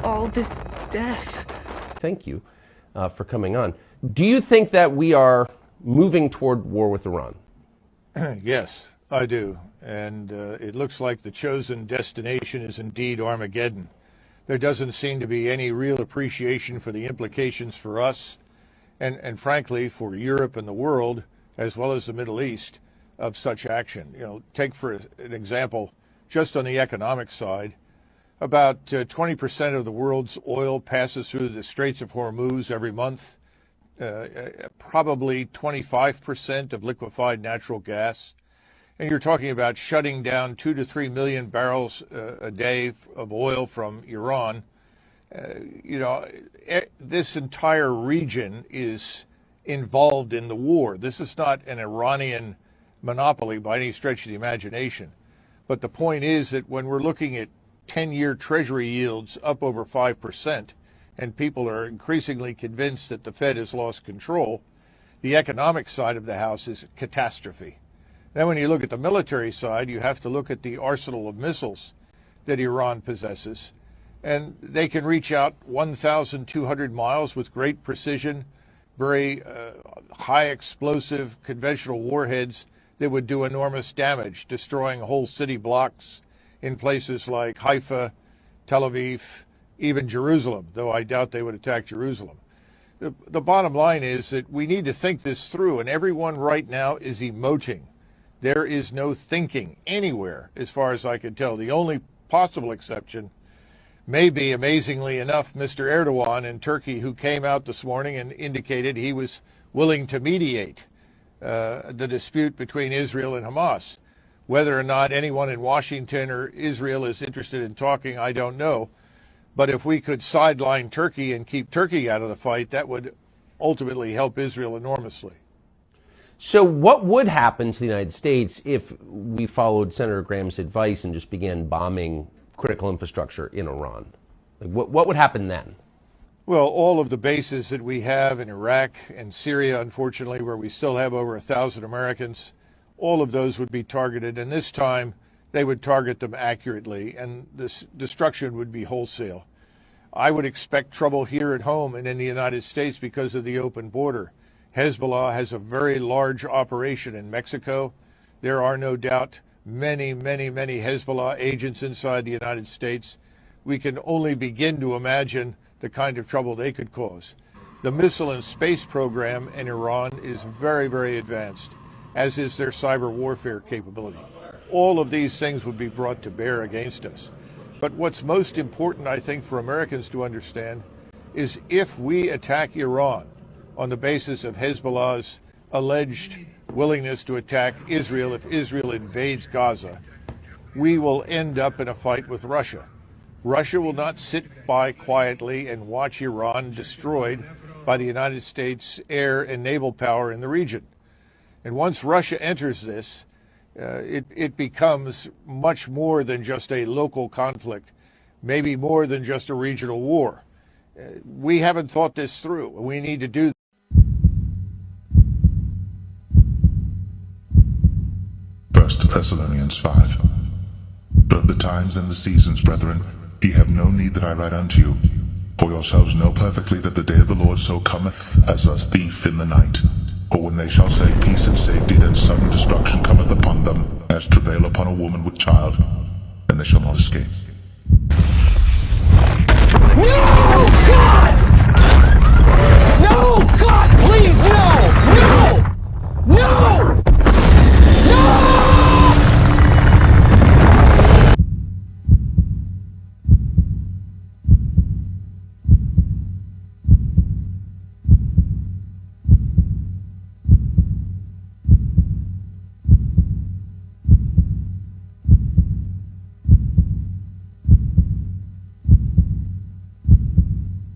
all this death. Thank you for coming on. Do you think that we are moving toward war with Iran? Yes, I do. And it looks like the chosen destination is indeed Armageddon. There doesn't seem to be any real appreciation for the implications for us and frankly, for Europe and the world, as well as the Middle East, of such action. You know, take for an example, just on the economic side, about 20% of the world's oil passes through the Straits of Hormuz every month. Probably 25% of liquefied natural gas. And you're talking about shutting down 2 to 3 million barrels a day of oil from Iran. This entire region is involved in the war. This is not an Iranian monopoly by any stretch of the imagination. But the point is that when we're looking at 10-year Treasury yields up over 5%, and people are increasingly convinced that the Fed has lost control, the economic side of the house is catastrophe. Then when you look at the military side, you have to look at the arsenal of missiles that Iran possesses. And they can reach out 1,200 miles with great precision, very high explosive conventional warheads that would do enormous damage, destroying whole city blocks in places like Haifa, Tel Aviv, even Jerusalem, though I doubt they would attack Jerusalem. The bottom line is that we need to think this through, and everyone right now is emoting. There is no thinking anywhere, as far as I can tell. The only possible exception may be, amazingly enough, Mr. Erdogan in Turkey, who came out this morning and indicated he was willing to mediate the dispute between Israel and Hamas. Whether or not anyone in Washington or Israel is interested in talking, I don't know. But if we could sideline Turkey and keep Turkey out of the fight, that would ultimately help Israel enormously. So what would happen to the United States if we followed Senator Graham's advice and just began bombing critical infrastructure in Iran? Like, what would happen then? Well, all of the bases that we have in Iraq and Syria, unfortunately, where we still have over 1,000 Americans, all of those would be targeted. And this time, they would target them accurately, and this destruction would be wholesale. I would expect trouble here at home and in the United States because of the open border. Hezbollah has a very large operation in Mexico. There are no doubt many Hezbollah agents inside the United States. We can only begin to imagine the kind of trouble they could cause. The missile and space program in Iran is very advanced, as is their cyber warfare capability. All of these things would be brought to bear against us. But what's most important, I think, for Americans to understand is if we attack Iran on the basis of Hezbollah's alleged willingness to attack Israel if Israel invades Gaza, we will end up in a fight with Russia. Russia will not sit by quietly and watch Iran destroyed by the United States air and naval power in the region. And once Russia enters this, it becomes much more than just a local conflict, maybe more than just a regional war. We haven't thought this through. We need to do. First Thessalonians 5. But of the times and the seasons, brethren, ye have no need that I write unto you. For yourselves know perfectly that the day of the Lord so cometh as a thief in the night. For when they shall say peace and safety, then sudden destruction cometh upon them, as travail upon a woman with child, and they shall not escape. No!